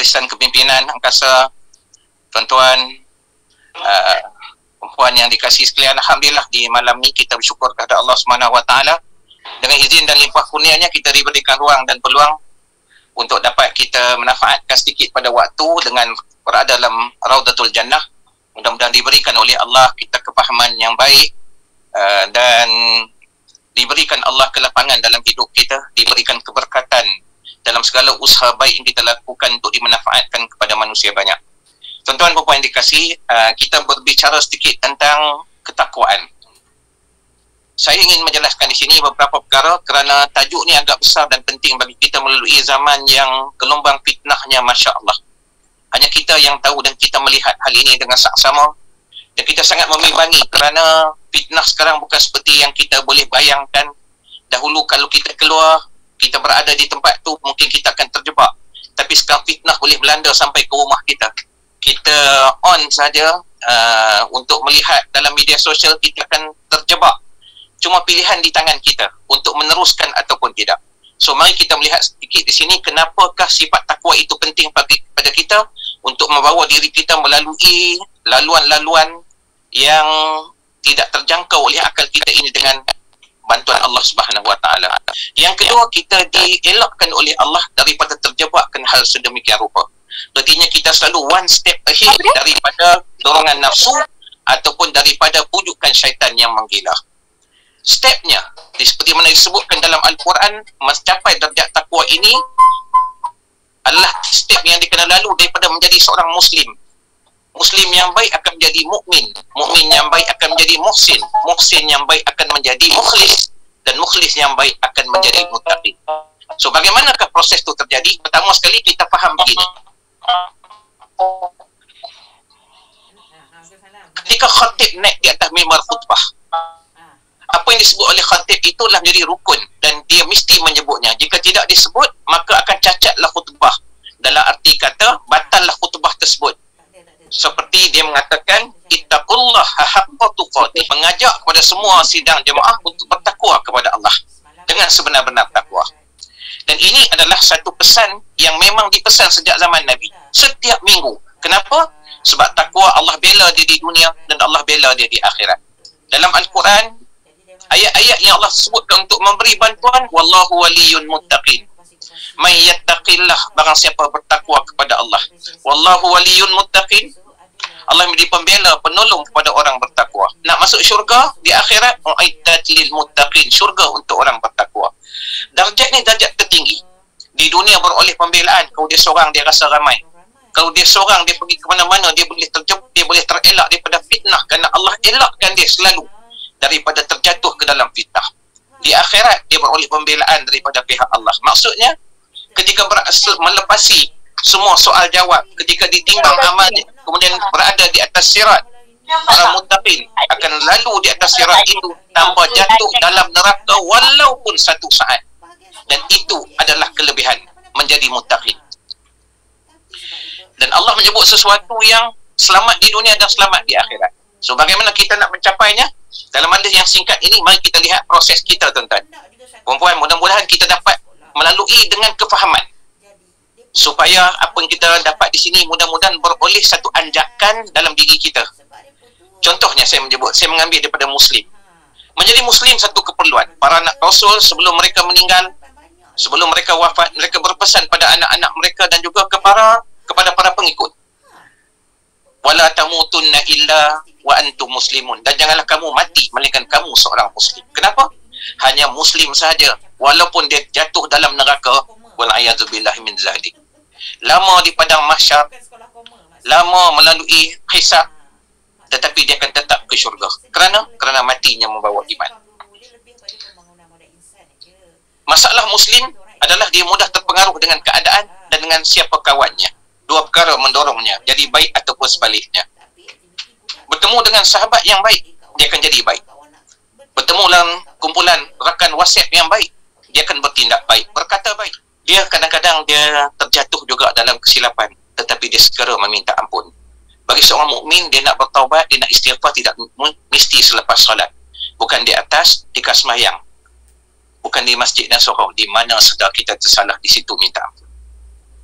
Barisan Kepimpinan Angkasa, tuan-tuan, perempuan yang dikasihi sekalian, alhamdulillah di malam ni kita bersyukur kepada Allah Subhanahu Wa Taala, dengan izin dan limpah kurnianya kita diberikan ruang dan peluang untuk dapat kita manfaatkan sedikit pada waktu dengan berada dalam Raudatul Jannah. Mudah-mudahan diberikan oleh Allah kita kefahaman yang baik, dan diberikan Allah kelapangan dalam hidup kita, diberikan keberkatan dalam segala usaha baik yang kita lakukan untuk dimanfaatkan kepada manusia banyak. Tuan-tuan dan puan yang dikasihi, kita berbicara sedikit tentang ketakwaan. Saya ingin menjelaskan di sini beberapa perkara kerana tajuk ni agak besar dan penting bagi kita melalui zaman yang gelombang fitnahnya Masya Allah. Hanya kita yang tahu dan kita melihat hal ini dengan saksama, dan kita sangat membimbangi kerana fitnah sekarang bukan seperti yang kita boleh bayangkan. Dahulu kalau kita keluar, kita berada di tempat tu, mungkin kita akan terjebak. Tapi sekarang fitnah boleh melanda sampai ke rumah kita. Kita on saja untuk melihat dalam media sosial, kita akan terjebak. Cuma pilihan di tangan kita untuk meneruskan ataupun tidak. So mari kita melihat sedikit di sini kenapakah sifat takwa itu penting pada kita untuk membawa diri kita melalui laluan-laluan yang tidak terjangkau oleh akal kita ini dengan bantuan Allah Subhanahu Wa Taala. Yang kedua, kita dielakkan oleh Allah daripada terjebakkan hal sedemikian rupa. Artinya kita selalu one step ahead daripada dorongan nafsu ataupun daripada pujukan syaitan yang menggila. Stepnya, seperti mana disebutkan dalam Al-Quran, mencapai darjat takwa ini adalah step yang dikena lalu daripada menjadi seorang Muslim. Muslim yang baik akan menjadi mukmin, mukmin yang baik akan menjadi muhsin, muhsin yang baik akan menjadi mukhlis, dan mukhlis yang baik akan menjadi muttaqin. So bagaimanakah proses itu terjadi? Pertama sekali kita faham begini. Ketika khatib naik di atas mimbar khutbah, apa yang disebut oleh khatib itulah menjadi rukun dan dia mesti menyebutnya. Jika tidak disebut, maka akan cacatlah khutbah. Dalam arti kata, batallah khutbah tersebut. Seperti dia mengatakan, ittaqullah haqqa tuqatih, mengajak kepada semua sidang jemaah untuk bertakwa kepada Allah dengan sebenar-benar takwa. Dan ini adalah satu pesan yang memang dipesan sejak zaman Nabi, setiap minggu. Kenapa? Sebab takwa Allah bela dia di dunia dan Allah bela dia di akhirat. Dalam Al-Quran, ayat-ayat yang Allah sebutkan untuk memberi bantuan, wallahu waliyun muttaqin, may yattaqillah, barang siapa bertakwa kepada Allah, wallahu waliyun muttaqin, Allah menjadi pembela, penolong kepada orang bertakwa. Nak masuk syurga di akhirat, uiddat lil muttaqin, syurga untuk orang bertakwa. Darjat ni darjat tertinggi. Di dunia beroleh pembelaan. Kalau dia seorang, dia rasa ramai. Kalau dia seorang, dia pergi ke mana-mana, dia boleh terjebak, dia boleh terelak daripada fitnah, kerana Allah elakkan dia selalu daripada terjatuh ke dalam fitnah. Di akhirat dia beroleh pembelaan daripada pihak Allah. Maksudnya ketika melepasi semua soal jawab, ketika ditimbang amal, kemudian berada di atas sirat, para muttaqin akan lalu di atas sirat itu tanpa jatuh dalam neraka walaupun satu saat. Dan itu adalah kelebihan menjadi muttaqin. Dan Allah menyebut sesuatu yang selamat di dunia dan selamat di akhirat. So bagaimana kita nak mencapainya? Dalam hadis yang singkat ini, mari kita lihat proses kita, tuan-tuan. Puan-puan, mudah-mudahan kita dapat melalui dengan kefahaman, supaya apa yang kita dapat di sini mudah-mudahan beroleh satu anjakan dalam diri kita. Contohnya saya mengambil daripada Muslim. Menjadi Muslim satu keperluan. Para anak Rasul sebelum mereka meninggal, sebelum mereka wafat, mereka berpesan pada anak-anak mereka dan juga kepada para pengikut. Wala tamutunna illa wa antum muslimun, dan janganlah kamu mati melainkan kamu seorang Muslim. Kenapa? Hanya Muslim sahaja, walaupun dia jatuh dalam neraka, wal'ayadzubillah min zalik, lama di padang mahsyar, lama melalui hisab, tetapi dia akan tetap ke syurga. Kerana matinya membawa iman. Masalah Muslim adalah dia mudah terpengaruh dengan keadaan dan dengan siapa kawannya. Dua perkara mendorongnya, jadi baik ataupun sebaliknya. Bertemu dengan sahabat yang baik, dia akan jadi baik. Bertemu dalam kumpulan rakan WhatsApp yang baik, dia akan bertindak baik, berkata baik. Dia kadang-kadang dia terjatuh juga dalam kesilapan, tetapi dia segera meminta ampun. Bagi seorang mukmin, dia nak bertaubat, dia nak istighfar tidak mesti selepas solat. Bukan di atas, di kasmayang. Bukan di masjid dan surau, di mana sedar kita tersalah, di situ minta ampun.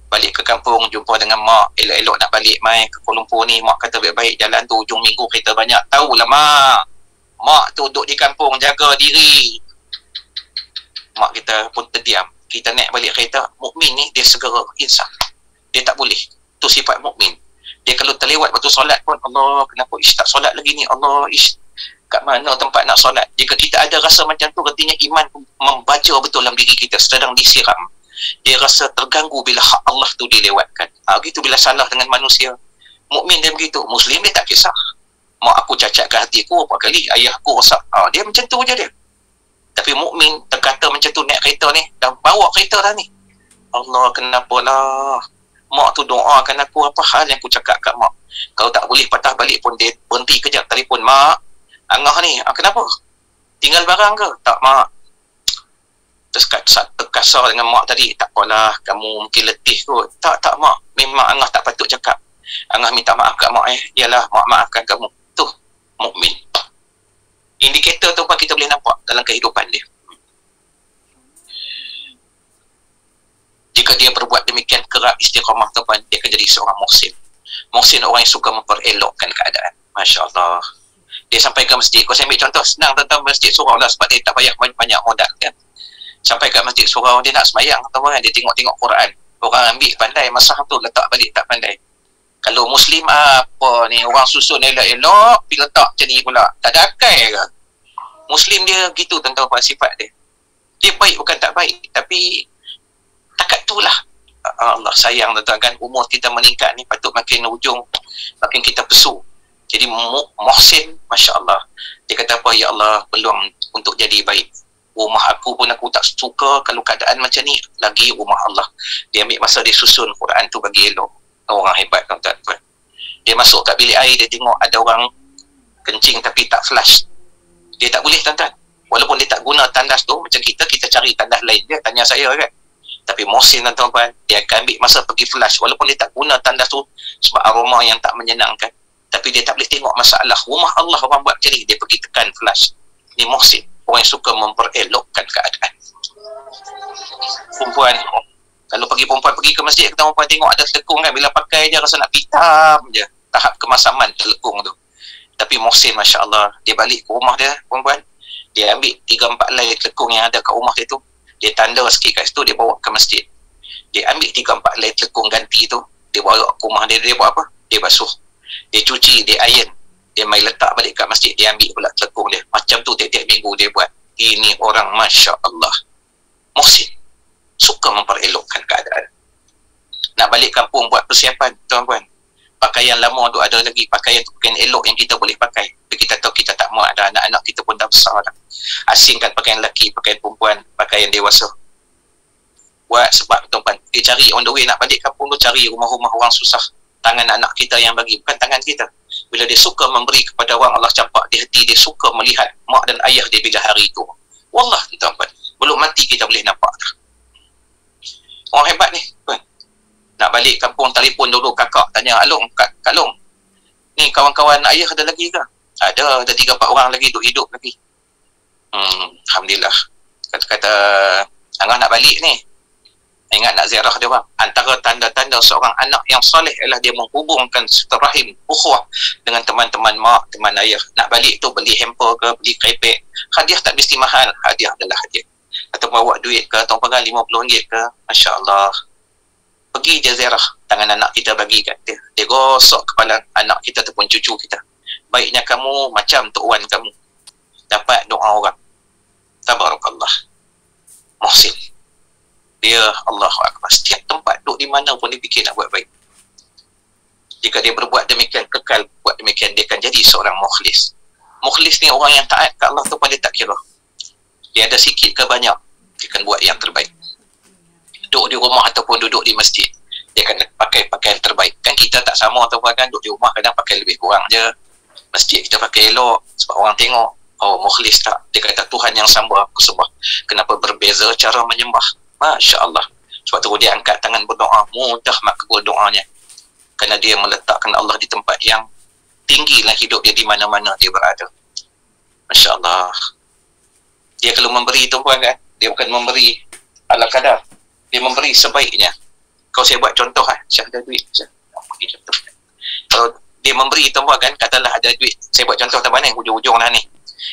balik ke kampung, jumpa dengan mak, elok-elok nak balik mai ke Kuala Lumpur ni, mak kata baik-baik jalan tu hujung minggu kereta banyak. Tahulah mak tu duduk di kampung jaga diri. Mak kita pun terdiam. Kita naik balik kereta, mukmin ni dia segera insaf. Dia tak boleh. Tu sifat mukmin. Dia kalau terlewat waktu solat pun, Allah, kenapa ish tak solat lagi ni? Allah, ish kat mana tempat nak solat? Jika kita ada rasa macam tu, artinya iman membaca betul dalam diri kita, sedang disiram. Dia rasa terganggu bila hak Allah tu dilewatkan. Begitu bila salah dengan manusia. Mukmin dia begitu. Muslim dia tak kisah. Mak aku cacatkan hatiku berapa kali, ayah aku rosak. Dia macam tu je dia. Tapi mukmin terkata macam tu naik kereta ni, dah bawa kereta dah ni. Allah, kenapa lah? Mak tu doakan aku, apa hal yang aku cakap kat mak? Kalau tak boleh patah balik pun dia berhenti kejap, telefon, mak, Angah ni, kenapa? Tinggal barang ke? Tak, mak. Terkasar dengan mak tadi. Tak apalah, kamu mungkin letih kot. Tak, mak. Memang Angah tak patut cakap. Angah minta maaf kat mak. Yalah, mak maafkan kamu. Tu, mukmin. Indikator tu pun kita boleh nampak dalam kehidupan dia. Jika dia berbuat demikian kerap istiqamah tuan, dia akan jadi seorang muhsin. Muhsin orang yang suka memperelokkan keadaan. Masya Allah. Dia sampai ke masjid. Kau saya ambil contoh senang tentang masjid surau lah, sebab dia tak payah banyak modal kan. Sampai kat masjid surau, dia nak semayang tuan, dia tengok-tengok Quran. Orang ambil pandai, masa tu letak balik tak pandai. Kalau Muslim apa ni, orang susun elok-elok, pergi letak macam ni pula. Tak ada akal ke? Muslim dia gitu tentang sifat dia. Dia baik bukan tak baik, tapi takat tu lah. Allah sayang tuan kan, umur kita meningkat ni patut makin ujung, makin kita pesu. Jadi muhsin, Masya Allah. Dia kata apa? Ya Allah, peluang untuk jadi baik. Rumah aku pun aku tak suka kalau keadaan macam ni, lagi rumah Allah. Dia ambil masa dia susun Quran tu bagi elok. Orang hebat tuan-tuan. Dia masuk kat bilik air, dia tengok ada orang kencing tapi tak flush. Dia tak boleh tuan-tuan. Walaupun dia tak guna tandas tu, macam kita cari tandas lain. Dia tanya saya kan. Tapi muhsin tuan-tuan, dia akan ambil masa pergi flush. Walaupun dia tak guna tandas tu sebab aroma yang tak menyenangkan. Tapi dia tak boleh tengok masalah. Rumah Allah orang buat macam ni, dia pergi tekan flush. Ni muhsin. Orang yang suka memperelokkan keadaan. Perempuan, kalau perempuan pergi ke masjid, kita perempuan tengok ada telekung kan, bila pakai je rasa nak pitam je. Tahap kemasaman telekung tu. Tapi muhsin, Masya Allah, dia balik ke rumah dia, perempuan, dia ambil 3-4 helai telekung yang ada kat rumah dia tu, dia tanda sikit kat situ, dia bawa ke masjid. Dia ambil 3-4 helai telekung ganti tu, dia bawa ke rumah dia, dia buat apa? Dia basuh, dia cuci, dia iron, dia mai letak balik kat masjid, dia ambil pula telekung dia. Macam tu tiap-tiap minggu dia buat. Ini orang Masya Allah, muhsin, suka memperelokkan keadaan. Nak balik kampung buat persiapan tuan-tuan, pakaian lama tu ada lagi, pakaian tu pakaian elok yang kita boleh pakai, tapi kita tahu kita tak muat dah, anak-anak kita pun dah besar dah. Asingkan pakaian lelaki, pakaian perempuan, pakaian dewasa. Buat sebab tuan-tuan, dia cari on the way nak balik kampung tu, cari rumah-rumah orang susah, tangan anak kita yang bagi, bukan tangan kita. Bila dia suka memberi kepada orang, Allah campak di hati dia, suka melihat mak dan ayah dia bila hari itu. Wallah tuan-tuan, belum mati kita boleh nampak dah. Orang hebat ni tuan. Nak balik kampung, telefon dulu kakak, tanya, Along, Kak Long, ni kawan-kawan ayah ada lagi ke? Ada 3-4 orang lagi duduk hidup lagi. Alhamdulillah. Kata-kata Angah nak balik ni, ingat nak ziarah dia bang. Antara tanda-tanda seorang anak yang soleh ialah dia menghubungkan silaturahim, ukhuwah dengan teman-teman mak, teman ayah. Nak balik tu beli hamper ke, beli krepek. Hadiah tak mesti mahal, hadiah adalah hadiah. Atau bawa duit ke, atau pegang RM50 ke, Masya Allah. Pergi je ziarah, tangan anak kita bagi kat dia. Dia gosok kepala anak kita ataupun cucu kita. Baiknya kamu macam Tok Wan kamu, dapat doa orang. Tabarakallah. Muhsin. Dia Allahu Akbar. Setiap tempat duduk di mana pun dia fikir nak buat baik. Jika dia berbuat demikian, kekal buat demikian, dia akan jadi seorang mukhlis. Mukhlis ni orang yang taat ke Allah tu pada tak kira. Dia ada sikit ke banyak, dia akan buat yang terbaik. Duduk di rumah ataupun duduk di masjid, dia akan pakai pakaian terbaik. Kan kita tak sama ataupun kan, duduk di rumah kadang pakai lebih kurang je. Masjid kita pakai elok sebab orang tengok, oh mukhlis tak. Dia kata Tuhan yang sama aku sembah. Kenapa berbeza cara menyembah? Masya Allah. Sebab tu dia angkat tangan berdoa, mudah makbul doanya. Kerana dia meletakkan Allah di tempat yang tinggi dalam hidup dia, di mana-mana dia berada. Masya Allah. Dia kalau memberi tu puan kan, dia bukan memberi ala kadar, dia memberi sebaiknya. Kalau saya buat contoh Syah ada duit, Syah bagi contoh. Kalau dia memberi tuan kan, katalah ada duit, saya buat contoh tuan ni, hujung-hujung lah ni.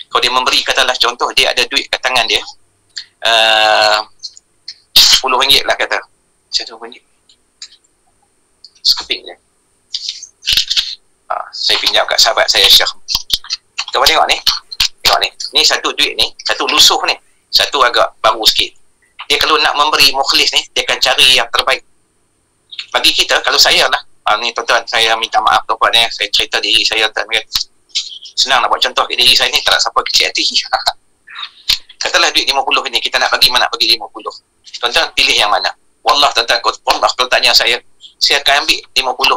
Kalau dia memberi, katalah contoh dia ada duit kat tangan dia RM10 lah kata. RM10 sekeping je. Saya pinjam kat sahabat saya Syah. Tuan tengok ni, ni satu duit ni, satu lusuh ni, satu agak baru sikit. Dia kalau nak memberi mukhlis ni, dia akan cari yang terbaik. Bagi kita, kalau saya lah, ni tuan-tuan, saya minta maaf tuan-tuan ya, saya cerita diri saya tuan kan. Senang nak buat contoh ke diri saya ni, tak nak siapa kecil hati. Katalah duit 50 ni, kita nak bagi, mana nak bagi 50. Tuan-tuan pilih yang mana? Wallah tuan-tuan, wallah kalau tanya saya akan ambil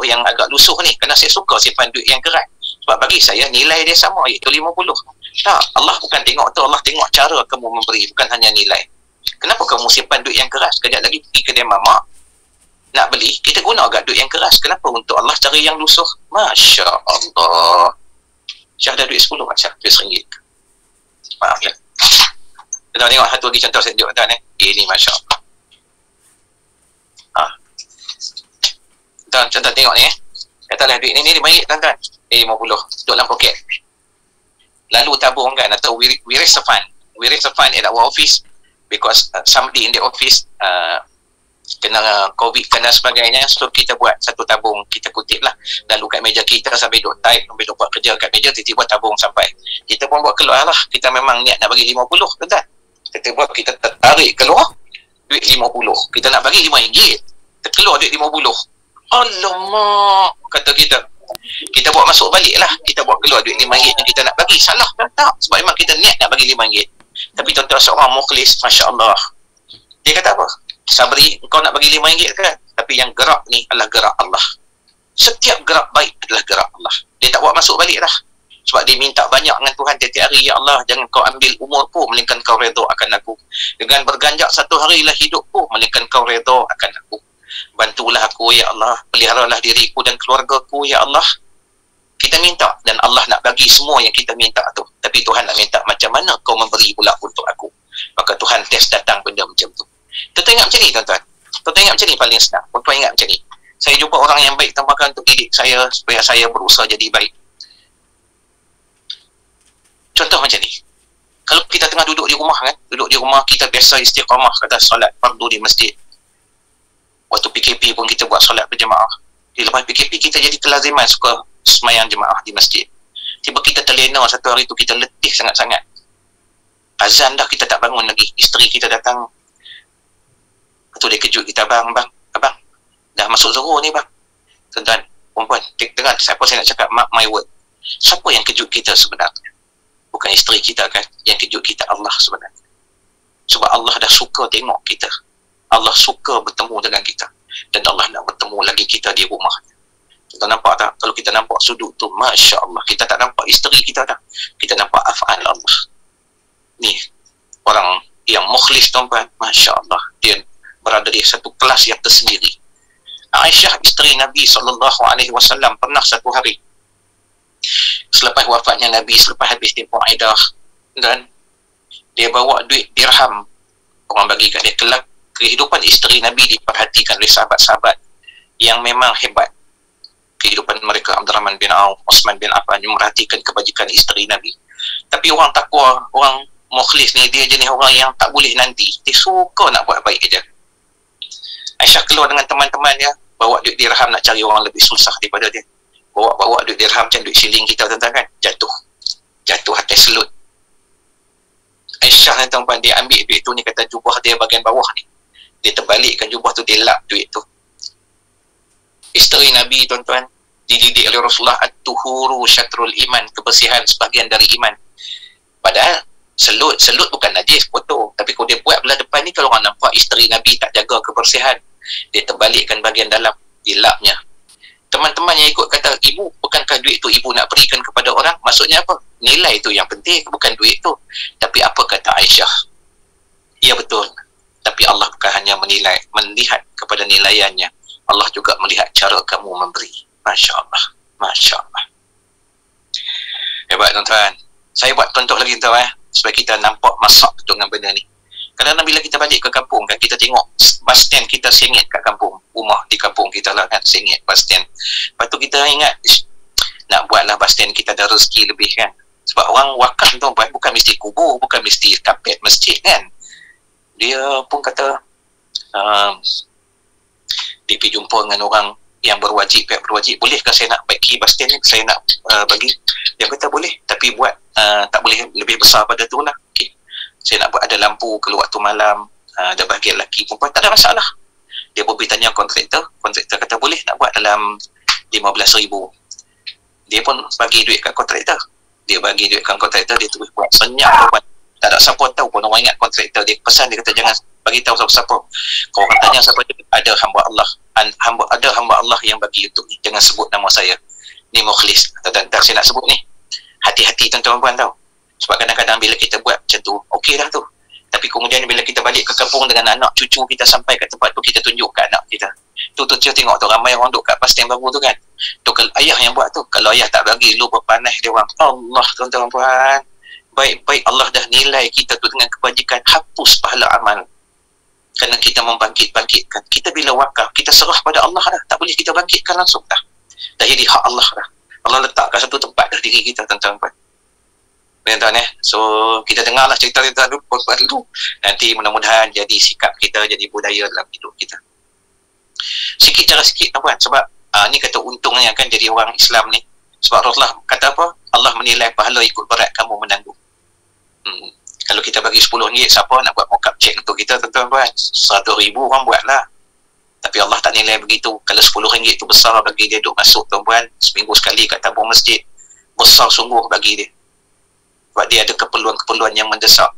50 yang agak lusuh ni, kerana saya suka simpan duit yang keras. Sebab bagi saya nilai dia sama, iaitu 50. Tak, Allah bukan tengok tu, Allah tengok cara kamu memberi, bukan hanya nilai. Kenapa kamu simpan duit yang keras? Kejap lagi pergi kedai mamak, nak beli, kita guna agak duit yang keras. Kenapa? Untuk Allah cari yang lusuh. Masya Allah. Syah ada duit 10 Syah, duit RM1. Maaf ya. Kita tengok satu lagi contoh saya tunjuk tuan ini Masya Allah. Tuan-tuan tengok ni katalah duit ni RM5 tuan-tuan, 50 duduk dalam poket, lalu tabung kan, atau we raise a fund at our office because somebody in the office kena COVID, kena sebagainya, so kita buat satu tabung, kita kutip lah, lalu kat meja kita sampai duduk type, sampai duduk buat kerja kat meja, tiba-tiba tabung sampai, kita pun buat keluar lah, kita memang niat nak bagi 50 tuan-tuan, kita buat, kita tarik keluar duit 50, kita nak bagi RM5, kita keluar duit 50. Alamak, kata kita buat masuk balik lah, kita buat keluar duit RM5 yang kita nak bagi. Salah tak? Sebab memang kita niat nak bagi RM5. Tapi tuan-tuan seorang mukhlis, Masya Allah, dia kata apa? Sabri, kau nak bagi RM5 kan? Tapi yang gerak ni adalah gerak Allah. Setiap gerak baik adalah gerak Allah. Dia tak buat masuk balik lah. Sebab dia minta banyak dengan Tuhan tiap hari, ya Allah, jangan kau ambil umurku, melainkan kau redha akan aku. Dengan berganjak satu harilah hidupku, melainkan kau redha akan aku. Bantulah aku ya Allah, peliharalah diriku dan keluargaku ya Allah. Kita minta dan Allah nak bagi semua yang kita minta tu. Tapi Tuhan nak minta macam mana kau memberi pula untuk aku. Maka Tuhan test datang benda macam tu. Tuan-tuan ingat macam ni tuan-tuan. Tuan-tuan ingat macam ni paling senang. Tuan-tuan ingat macam ni. Saya jumpa orang yang baik tambahkan untuk didik saya supaya saya berusaha jadi baik. Contoh macam ni. Kalau kita tengah duduk di rumah kan, duduk di rumah kita biasa istiqamah kata solat fardu di masjid. Waktu PKP pun kita buat solat berjemaah. Lepas PKP kita jadi kelaziman suka semayang jemaah di masjid. Tiba kita terlena satu hari tu, kita letih sangat-sangat. Azan dah kita tak bangun lagi. Isteri kita datang. Lepas dia kejut kita, abang, dah masuk zuhur ni bang. Tuan-tuan, perempuan, dengar siapa saya nak cakap, mark my word. Siapa yang kejut kita sebenarnya? Bukan isteri kita kan, yang kejut kita Allah sebenarnya. Sebab Allah dah suka tengok kita. Allah suka bertemu dengan kita. Dan Allah nak bertemu lagi kita di rumah. Kita nampak tak? Kalau kita nampak sudut tu, Masya Allah, kita tak nampak isteri kita tak? Kita nampak af'al Allah. Ni, orang yang mukhlis tuan-tuan, Masya Allah, dia berada di satu kelas yang tersendiri. Aisyah, isteri Nabi SAW, pernah satu hari, selepas wafatnya Nabi, selepas habis tempoh iddah, dan dia bawa duit dirham, orang bagi kat dia. Kelak kehidupan isteri Nabi diperhatikan oleh sahabat-sahabat yang memang hebat. Kehidupan mereka, Abdurrahman bin Auf, Osman bin Affan, memerhatikan kebajikan isteri Nabi. Tapi orang takwa, orang mukhlis ni, dia jenis orang yang tak boleh nanti. Dia suka nak buat baik je. Aisyah keluar dengan teman-teman dia, bawa duit dirham nak cari orang lebih susah daripada dia. Bawa duit dirham macam duit siling kita tuan-tuan kan, jatuh atas selut. Aisyah ni tuan-tuan, dia ambil duit tu ni, kata jubah dia bahagian bawah ni, dia terbalikkan jubah tu, dia lap duit tu. Isteri Nabi tuan-tuan dididik oleh Rasulullah, at-tuhuru syatrul iman, kebersihan sebahagian dari iman. Padahal selut bukan najis, kotor. Tapi kalau dia buat belah depan ni, kalau orang nampak isteri Nabi tak jaga kebersihan, dia terbalikkan bahagian dalam, dia lapnya. Teman-teman yang ikut kata, ibu, bukankah duit tu ibu nak berikan kepada orang? Maksudnya apa? Nilai tu yang penting, bukan duit tu. Tapi apa kata Aisyah? Ya betul. Tapi Allah bukan hanya melihat kepada nilaiannya, Allah juga melihat cara kamu memberi. Masya Allah, Masya Allah. Hebat tuan-tuan. Saya buat contoh lagi tuan-tuan, supaya kita nampak masak betul dengan benda ni. Kadang-kadang bila kita balik ke kampung kan, kita tengok bus stand kita RM1 kat kampung, rumah di kampung kita lah kan, RM1 bus stand. Lepas tu kita ingat, nak buatlah bus stand kita ada rezeki lebih kan. Sebab orang wakaf tu bukan mesti kubur, bukan mesti kapet masjid kan. Dia pun kata dia pergi jumpa dengan orang yang berwajib, pihak berwajib, bolehkah saya nak baiki bus stand ni, saya nak bagi. Dia kata boleh, tapi buat tak boleh lebih besar pada tu lah. Okay. Saya nak buat ada lampu kalau waktu malam, ada bahagian lelaki perempuan, tak ada masalah. Dia pun pergi tanya kontraktor kata boleh nak buat dalam 15,000. Dia pun bagi duit kat kontraktor. Dia bagi duit kat kontraktor, dia terus buat senyap. Tak ada siapa tahu pun, orang ingat kontraktor. Dia pesan, dia kata jangan bagi tahu siapa-siapa. Kalau orang tanya siapa dia, ada hamba Allah, ada hamba Allah yang bagi untuk ni, jangan sebut nama saya, ni mukhlis. Dan saya nak sebut ni, hati-hati tuan-tuan puan tahu. Sebab kadang-kadang bila kita buat macam tu, okey dah tu, tapi kemudian bila kita balik ke kampung dengan anak cucu kita, sampai kat tempat tu, kita tunjuk kat anak kita. Tu tengok tu, ramai orang duduk kat bus stand baru tu kan. Tu kalau ayah yang buat tu, kalau ayah tak bagi, lu berpanas dia orang. Allah tuan-tuan puan, baik-baik Allah dah nilai kita tu dengan kebajikan, hapus pahala amal. Kerana kita membangkit-bangkitkan. Kita bila wakaf, kita serah pada Allah dah. Tak boleh kita bangkitkan langsung dah. Dah jadi hak Allah dah. Allah letakkan satu tempat dah diri kita tuan-tuan puan. Tuan-tuan So kita dengarlah cerita-cerita dulu. Nanti mudah-mudahan jadi sikap kita, jadi budaya dalam hidup kita. Sikit cara sikit tuan-tuan. Sebab ni kata untungnya kan jadi orang Islam ni. Sebab Rasulullah kata apa? Allah menilai pahala ikut berat kamu menanggung. Kalau kita bagi RM10, siapa nak buat mock-up check untuk kita tuan-tuan? 100,000 orang buatlah. Tapi Allah tak nilai begitu. Kalau RM10 tu besar bagi dia duduk masuk tuan-tuan, seminggu sekali kat tabung masjid, besar sungguh bagi dia. Sebab dia ada keperluan-keperluan yang mendesak.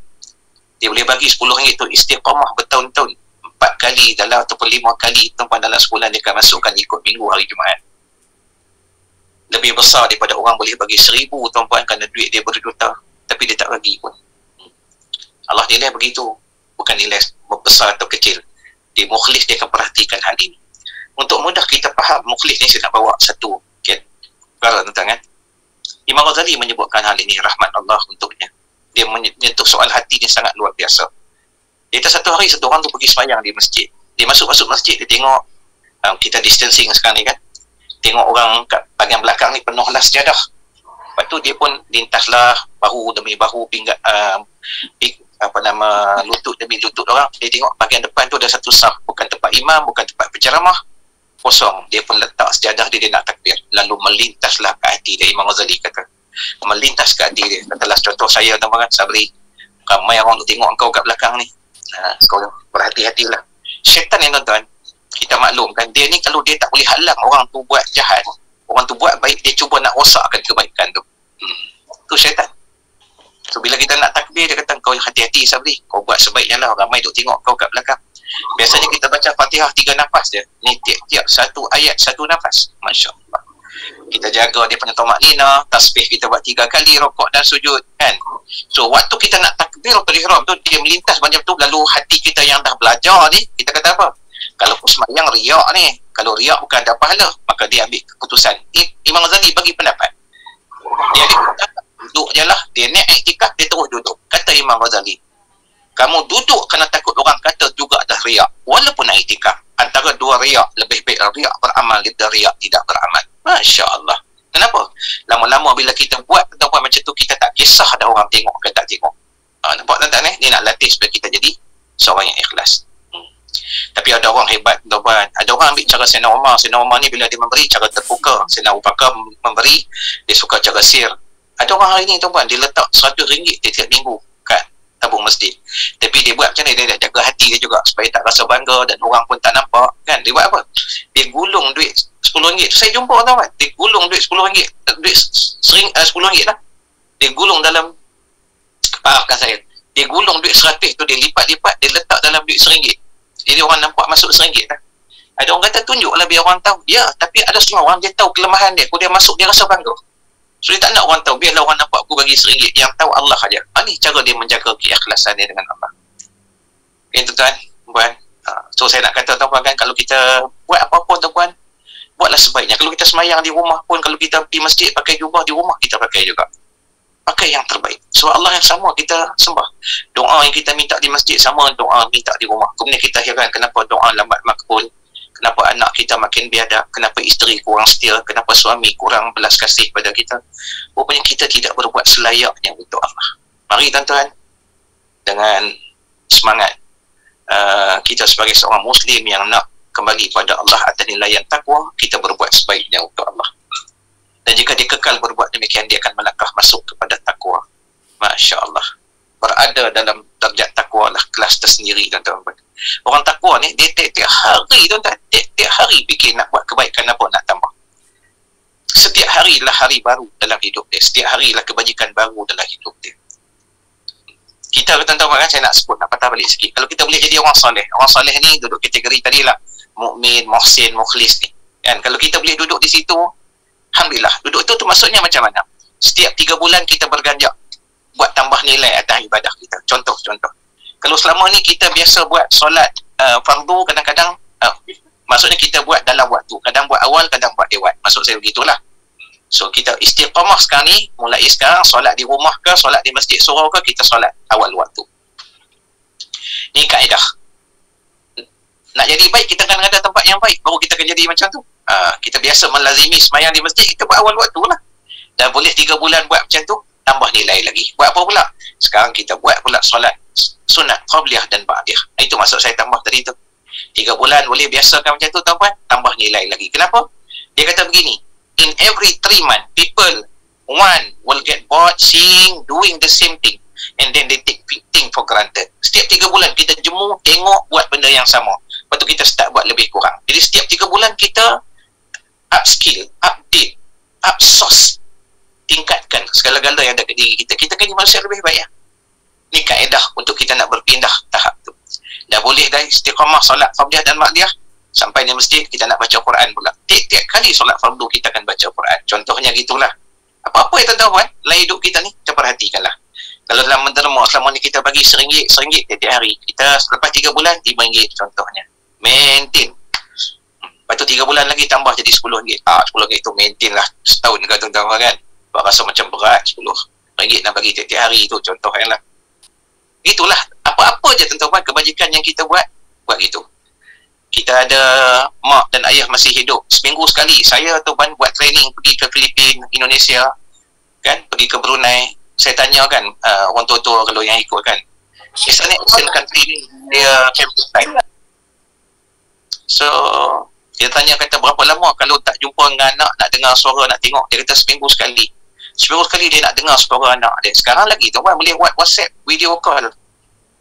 Dia boleh bagi RM10 tu istiqamah bertahun-tahun, 4 kali dalam ataupun 5 kali tuan-tuan dalam sebulan dia akan masukkan ikut minggu hari Jumaat. Lebih besar daripada orang boleh bagi 1,000 tuan-tuan kerana duit dia berjuta, tapi dia tak bagi pun. Allah nilai begitu, bukan nilai besar atau kecil. Dia mukhlis, dia akan perhatikan hal ini. Untuk mudah kita faham mukhlis ni, saya nak bawa satu perkara tuan-tuan kan. Imam Ghazali menyebutkan hal ini, rahmat Allah untuknya. Dia menyentuh soal hati ni sangat luar biasa. Dia kata satu hari satu orang tu pergi sembahyang di masjid. Dia masuk masjid, dia tengok kita distancing sekarang ni kan. Tengok orang kat bahagian belakang ni penuhlah sejadah. Lepas tu dia pun lintaslah bahu demi bahu, pinggat lutut demi lutut orang. Dia tengok bahagian depan tu ada satu saf, bukan tempat imam, bukan tempat penceramah, kosong. Dia pun letak sejadah dia nak takbir. Lalu melintaslah ke hati dia. Imam Ghazali kata, melintas ke hati dia. Katalah contoh saya tuan-tuan, Sabri, ramai orang tu tengok engkau kat belakang ni, kau berhati-hatilah. Syaitan ni tuan-tuan, kita maklum kan, dia ni kalau dia tak boleh halang orang tu buat jahat, orang tu buat baik, dia cuba nak rosakkan kebaikan tu. Tu syaitan. So bila kita nak takbir, dia kata kau hati-hati Sabri, kau buat sebaiknya lah, ramai duk tengok kau kat belakang. Biasanya kita baca Fatihah 3 nafas je. Ni tiap-tiap satu ayat 1 nafas. Masya Allah. Kita jaga dia punya tamak-nina, tasbih kita buat 3 kali, rokok dan sujud kan. So waktu kita nak takbir atau ihram tu, dia melintas macam tu. Lalu hati kita yang dah belajar ni, kita kata apa? Kalau sembahyang riak ni, kalau riak bukan ada pahala, maka dia ambil keputusan. Imam Ghazali bagi pendapat, dia duduk je lah. Dia naik iktikaf, dia terus duduk. Kata Imam Ghazali, kamu duduk kerana takut orang kata juga dah riak. Walaupun nak iktikaf, antara dua riak, lebih baik riak beramal daripada riak tidak beramal. Masya Allah. Kenapa? Lama-lama bila kita buat tuan-tuan macam tu, kita tak kisah ada orang tengok ke tak tengok. Nampak tuan-tuan ni? Dia nak latih supaya kita jadi seorang yang ikhlas. Tapi ada orang hebat tuan-tuan. Ada orang ambil cara Sayyidina Umar. Sayyidina Umar ni bila dia memberi cara terbuka. Sayyidina Abu Bakar memberi, dia suka cara sir. Ada orang hari ni tuan-tuan, dia letak RM100 tiap-tiap minggu kat tabung masjid. Tapi dia buat macam ni, dia jaga hati dia juga supaya tak rasa bangga dan orang pun tak nampak kan. Dia buat apa? Dia gulung duit RM10 tu. Saya jumpa tuan-tuan, dia gulung duit RM10, duit RM10 lah. Dia gulung dalam, maafkan saya, dia gulung duit RM100 tu, dia lipat-lipat, dia letak dalam duit RM1. Jadi orang nampak masuk RM1 lah. Ada orang kata tunjuklah biar orang tahu. Ya, tapi ada semua orang dia tahu kelemahan dia. Kalau dia masuk, dia rasa bangga. So dia tak nak orang tahu, biarlah orang nampak aku bagi RM1. Yang tahu Allah saja. Ini cara dia menjaga keikhlasan dia dengan Allah. Okay, tuan-tuan, puan. So saya nak kata tuan-tuan kan, kalau kita buat apa-apa tuan-tuan, buatlah sebaiknya. Kalau kita semayang di rumah pun, kalau kita pergi masjid pakai jubah, di rumah kita pakai juga. pakai yang terbaik. Sebab Allah yang sama kita sembah. Doa yang kita minta di masjid sama doa minta di rumah. Kemudian kita heran kenapa doa lambat makbul, kenapa anak kita makin biadab, kenapa isteri kurang setia, kenapa suami kurang belas kasih pada kita. Rupanya kita tidak berbuat selayaknya untuk Allah. Mari tuan-tuan, dengan semangat kita sebagai seorang Muslim yang nak kembali pada Allah atas nilai yang takwa, kita berbuat sebaiknya untuk Allah. Dan jika dia kekal berbuat demikian, dia akan melangkah masuk kepada takwa. Masya Allah. Berada dalam darjat takwa lah kelas tersendiri, tuan-tuan. Orang takwa ni, dia tiap-tiap hari, tuan-tuan, tiap-tiap hari fikir nak buat kebaikan apa, nak tambah. Setiap hari lah hari baru dalam hidup dia. Setiap hari lah kebajikan baru dalam hidup dia. Kita, tuan-tuan, kan, saya nak sebut, nak patah balik sikit. Kalau kita boleh jadi orang soleh. Orang soleh ni duduk kategori tadi lah. Mukmin, muhsin, mukhlis ni. Kan? Kalau kita boleh duduk di situ, alhamdulillah. Duduk tu maksudnya macam mana? Setiap 3 bulan kita berganjak buat tambah nilai atas ibadah kita. Contoh. Kalau selama ni kita biasa buat solat fardu, kadang-kadang maksudnya kita buat dalam waktu. Kadang buat awal, kadang buat lewat. Maksud saya begitulah. So kita istiqamah sekarang ni, mulai sekarang solat di rumah ke, solat di masjid surau ke, kita solat awal waktu. Ni kaedah. Nak jadi baik, kita kena ada tempat yang baik, baru kita akan jadi macam tu. Kita biasa melazimi semayang di masjid, kita buat awal waktu lah. Dan boleh 3 bulan buat macam tu, tambah nilai lagi. Buat apa pula? Sekarang kita buat pula solat sunat qabliyah dan ba'diyah. Itu maksud saya tambah tadi tu. 3 bulan boleh biasakan macam tu, tuan-tuan, tambah nilai lagi. Kenapa? Dia kata begini, in every 3 months, people will get bored seeing doing the same thing, and then they take thing for granted. Setiap 3 bulan kita jemu, tengok, buat benda yang sama. Lepas tu kita start buat lebih kurang. Jadi setiap 3 bulan kita upskill, update, upsource, tingkatkan segala-gala yang ada ke diri kita. Kita kena manusia lebih baik. Ni kaedah untuk kita nak berpindah tahap tu. Dah boleh dah istiqamah solat fardiyah dan ba'diyah, sampai di masjid kita nak baca Quran pula. Tiap-tiap kali solat fardu kita akan baca Quran. Contohnya gitulah. Apa-apa yang tuan-tuan dalam hidup kita ni, kita perhatikanlah. Kalau dalam menderma selama ni kita bagi RM1 tiap-tiap hari, kita selepas 3 bulan RM5 contohnya. Maintain. Lepas tu 3 bulan lagi tambah jadi RM10. RM10 tu maintain lah setahun ke, tuan-tuan, kan. Buat rasa macam berat, RM10 nak bagi tiap-tiap hari tu contoh yang lah. Itulah. Apa-apa je, tuan-tuan, kebajikan yang kita buat gitu. Kita ada mak dan ayah masih hidup, seminggu sekali saya tu buat training pergi ke Filipina, Indonesia, kan, pergi ke Brunei. Saya tanya kan orang tua-tua kalau yang ikut kan, is an Asian country dia campus time. So dia tanya, kata berapa lama kalau tak jumpa dengan anak, nak dengar suara, nak tengok. Dia kata seminggu sekali dia nak dengar suara anak dia. Sekarang lagi tu boleh buat WhatsApp video call,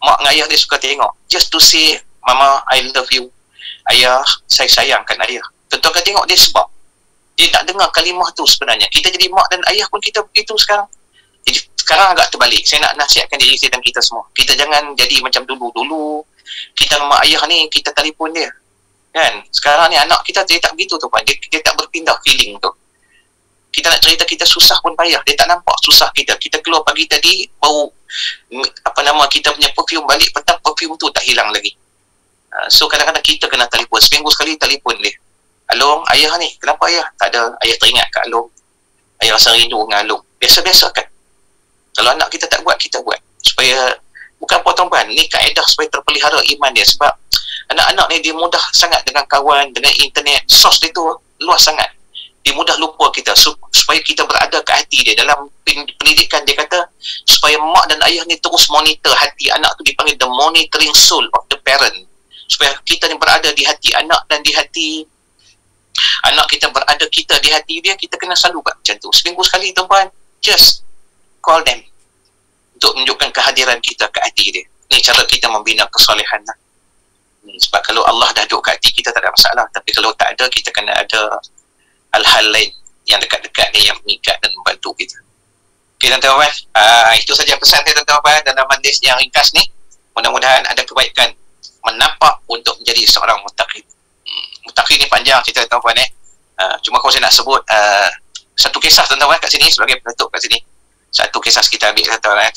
mak dengan ayah dia suka tengok, just to say, mama I love you, ayah saya sayangkan ayah. Tentu akan tengok dia sebab dia tak dengar kalimah tu sebenarnya. Kita jadi mak dan ayah pun kita begitu sekarang. Jadi sekarang agak terbalik. Saya nak nasihatkan diri saya dan kita semua, kita jangan jadi macam dulu kita mak ayah ni kita telefon dia, kan. Sekarang ni anak kita dia tak begitu tu, dia tak berpindah feeling tu. Kita nak cerita kita susah pun payah, dia tak nampak susah kita. Kita keluar pagi tadi bau kita punya perfume, balik petang perfume tu tak hilang lagi. So kadang-kadang kita kena telefon, seminggu sekali telefon dia. Along, ayah ni, kenapa ayah? Tak ada, ayah teringat kat Along, ayah rasa rindu dengan Along. Biasa-biasa kan. Kalau anak kita tak buat, kita buat. Supaya, bukan potong-potong, ni kaedah supaya terpelihara iman dia. Sebab anak-anak ni dia mudah sangat dengan kawan, dengan internet, sos dia tu luas sangat. Dia mudah lupa kita. Supaya kita berada ke hati dia. Dalam pendidikan dia kata, supaya mak dan ayah ni terus monitor hati anak tu, dipanggil the monitoring soul of the parent. Supaya kita ni berada di hati anak dan di hati anak kita, berada kita di hati dia. Kita kena selalu buat macam tu. Seminggu sekali, tuan-tuan, just call them untuk menunjukkan kehadiran kita ke hati dia. Ni cara kita membina kesolehan lah. Sebab kalau Allah dah duduk ke hati kita, tak ada masalah. Tapi kalau tak ada, kita kena ada hal-hal lain yang dekat-dekat ni, yang mengikat dan membantu kita. Okay, tuan-tuan, itu saja pesan saya, tuan-tuan, dalam majlis yang ringkas ni. Mudah-mudahan ada kebaikan menapak untuk menjadi seorang muttaqin. Muttaqin ni panjang cerita, tuan-tuan. Cuma kalau saya nak sebut satu kisah, tuan-tuan, kat sini sebagai penutup kat sini. Satu kisah kita ambil, tuan-tuan.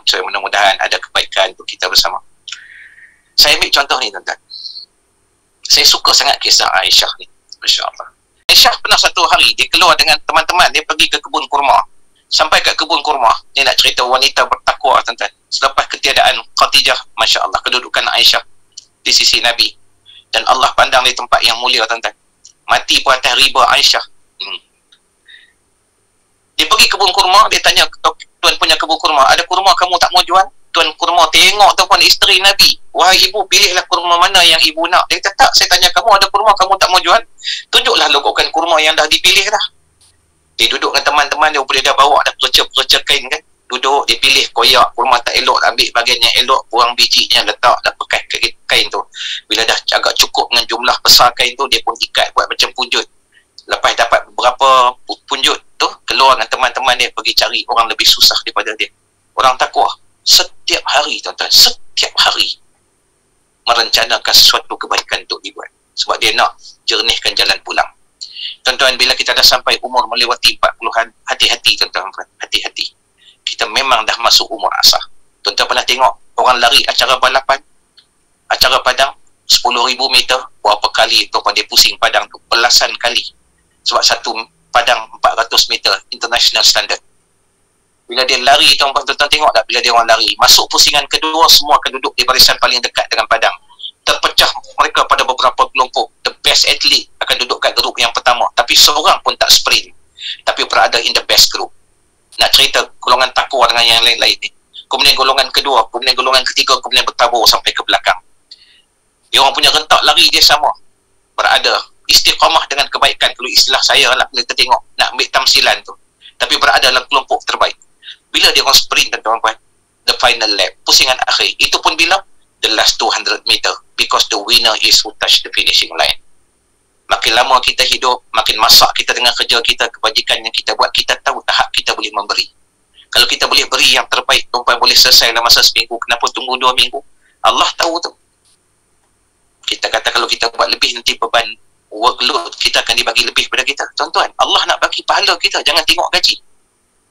So mudah-mudahan ada kebaikan untuk kita bersama. Saya ambil contoh ni, tuan-tuan. Saya suka sangat kisah Aisyah ni. Masya Allah. Aisyah pernah satu hari dia keluar dengan teman-teman, dia pergi ke kebun kurma. Sampai kat kebun kurma. Ni nak cerita wanita bertakwa, tuan-tuan. Selepas ketiadaan Khadijah, Masya Allah, kedudukan Aisyah di sisi Nabi. Dan Allah pandang di tempat yang mulia, tuan-tuan. Mati pun atas riba Aisyah. Dia pergi kebun kurma, dia tanya tuan punya kebun kurma, ada kurma kamu tak mau jual? Tuan kurma tengok tuan isteri Nabi. Wahai ibu, pilihlah kurma mana yang ibu nak. Dia kata, tak, saya tanya kamu ada kurma kamu tak mau jual? Tunjuklah logokan kurma yang dah dipilih dah. Dia duduk dengan teman-teman dia, boleh dah bawa dah perca-perca kain kan. Duduk, dia pilih koyak, kurma tak elok, ambil bahagian yang elok, buang bijinya, letak dah pakai kain tu. Bila dah agak cukup dengan jumlah besar kain tu, dia pun ikat buat macam punjut. Lepas dapat beberapa punjut tu, keluar dengan teman-teman dia pergi cari orang lebih susah daripada dia. Orang takwa setiap hari, tuan-tuan, setiap hari merencanakan sesuatu kebaikan untuk dibuat. Sebab dia nak jernihkan jalan pulang. Tuan-tuan, bila kita dah sampai umur melewati 40-an, hati-hati tuan-tuan, hati-hati. Kita memang dah masuk umur asah. Tuan-tuan pernah tengok orang lari acara balapan, acara padang 10,000 meter, berapa kali tuan-tuan dia pusing padang tu, belasan kali. Sebab satu padang 400 meter international standard. Bila dia lari, tuan-tuan tengok tak, bila dia orang lari, masuk pusingan kedua, semua akan duduk di barisan paling dekat dengan padang. Terpecah mereka pada beberapa kelompok. The best athlete akan duduk kat grup yang pertama, tapi seorang pun tak sprint, tapi berada in the best group. Nak cerita golongan takwa dengan yang lain-lain ni. Kemudian golongan kedua, kemudian golongan ketiga, kemudian bertabur sampai ke belakang. Dia orang punya rentak lari dia sama, berada istiqamah dengan kebaikan. Kalau istilah saya lah, kita tengok nak ambil tamsilan tu, tapi berada dalam kelompok terbaik. Bila dia orang sprint, tuan-tuan, the final lap, pusingan akhir, itu pun bila the last 200 meter, because the winner is who touch the finishing line. Makin lama kita hidup, makin masak kita dengan kerja kita, kebajikan yang kita buat, kita tahu tahap kita boleh memberi. Kalau kita boleh beri yang terbaik, tuan-tuan, boleh selesai dalam masa seminggu. Kenapa tunggu 2 minggu? Allah tahu tu. Kita kata kalau kita buat lebih, nanti beban workload kita akan dibagi lebih pada kita. Tuan-tuan, Allah nak bagi pahala kita, jangan tengok gaji.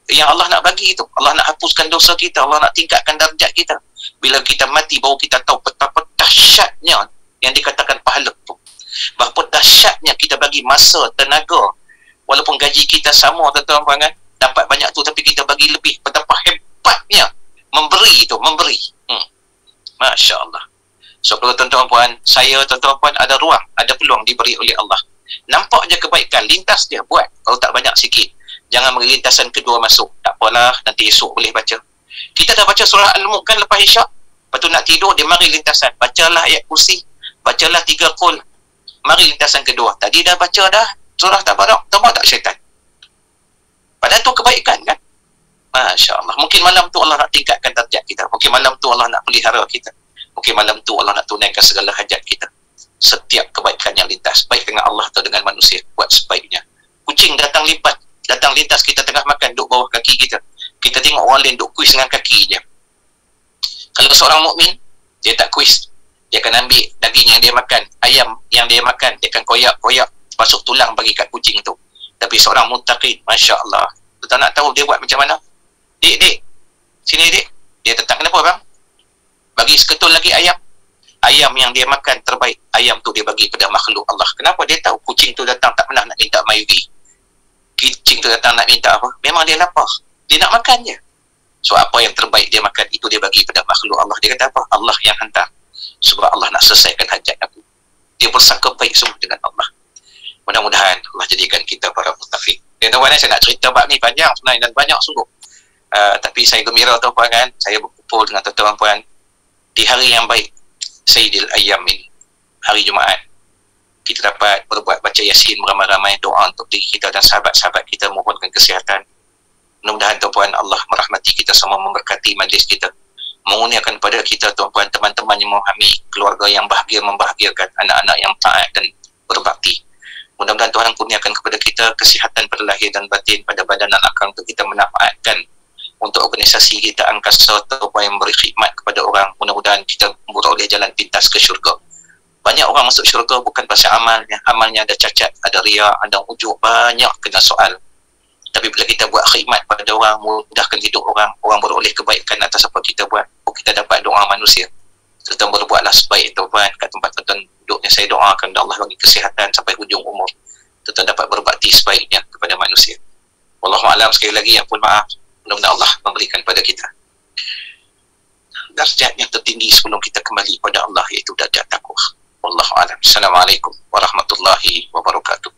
Yang Allah nak bagi itu, Allah nak hapuskan dosa kita, Allah nak tingkatkan darjat kita. Bila kita mati, baru kita tahu betapa dahsyatnya yang dikatakan pahala itu. Berapa dahsyatnya kita bagi masa, tenaga, walaupun gaji kita sama, tuan-tuan kan, dapat banyak tu tapi kita bagi lebih. Betapa hebatnya memberi itu, memberi. Masya Allah. So kalau tuan-tuan puan, saya tuan-tuan puan ada ruang, ada peluang diberi oleh Allah. Nampak je kebaikan, lintas dia buat. Kalau tak banyak sikit, jangan beri lintasan kedua masuk. Tak apalah, nanti esok boleh baca. Kita dah baca surah Al-Mulk kan lepas Isyak. Lepas tu nak tidur, dia mari lintasan. Bacalah ayat kursi, bacalah 3 qul. Mari lintasan kedua. Tadi dah baca dah surah Tabarak, tambah tak syaitan. Padahal tu kebaikan kan. Masya Allah. Mungkin malam tu Allah nak tingkatkan darjat kita. Mungkin malam tu Allah nak pelihara kita. Mungkin malam tu Allah nak tunaikan segala hajat kita. Setiap kebaikan yang lintas, baik dengan Allah atau dengan manusia, buat sebaiknya. Kucing datang lintas, kita tengah makan, duduk bawah kaki kita. Kita tengok orang lain duduk kuis dengan kaki je. Kalau seorang mukmin, dia tak kuis. Dia akan ambil daging yang dia makan, ayam yang dia makan, dia akan koyak-koyak, masuk tulang bagi kat kucing tu. Tapi seorang muttaqin, Masya Allah, kita nak tahu dia buat macam mana. Dik, sini dik. Dia datang, kenapa bang? Bagi seketul lagi ayam. Ayam yang dia makan terbaik, ayam tu dia bagi pada makhluk Allah. Kenapa? Dia tahu kucing tu datang tak pernah nak minta mayuri. Kucing tu datang nak minta apa? Memang dia lapar, dia nak makan je. So apa yang terbaik dia makan, itu dia bagi pada makhluk Allah. Dia kata apa? Allah yang hantar, sebab Allah nak selesaikan hajat aku. Dia bersangka baik semua dengan Allah. Mudah-mudahan Allah jadikan kita para muttaqin. Tuan-tuan, saya nak cerita bab ni panjang sebenarnya dan banyak sungguh. Tapi saya gembira tuan-tuan kan, saya berkumpul dengan tuan-tuan puan di hari yang baik, Sayyidil Ayyam ini, hari Jumaat. Kita dapat berbuat baca Yasin, beramai-ramai doa untuk diri kita dan sahabat-sahabat kita, mohonkan kesihatan. Mudah-mudahan tuan-puan Allah merahmati kita semua, memberkati majlis kita, mengurniakan pada kita tuan-puan teman-teman yang memahami, keluarga yang bahagia, membahagiakan anak-anak yang taat dan berbakti. Mudah-mudahan Tuhan kurniakan kepada kita kesihatan pada lahir dan batin, pada badan dan akal, untuk kita manfaatkan untuk organisasi kita angkasa tuan-puan yang beri khidmat kepada orang. Mudah-mudahan kita beroleh jalan pintas ke syurga. Banyak orang masuk syurga bukan pasal amalnya ada cacat, ada riak, ada ujub, banyak kena soal. Tapi bila kita buat khidmat pada orang, mudahkan hidup orang, orang beroleh kebaikan atas apa kita buat. Kita dapat doa manusia. Tuan berbuatlah sebaik tuan kat tempat tuan duduknya. Saya doakan Allah bagi kesihatan sampai hujung umur. Tuan dapat berbakti sebaiknya kepada manusia. Wallahu a'lam. Sekali lagi ampun maaf. Mudah-mudahan Allah memberikan pada kita darjat yang tertinggi sebelum kita kembali pada Allah, iaitu darjat takwa. Wallahu a'lam. Assalamualaikum warahmatullahi wabarakatuh.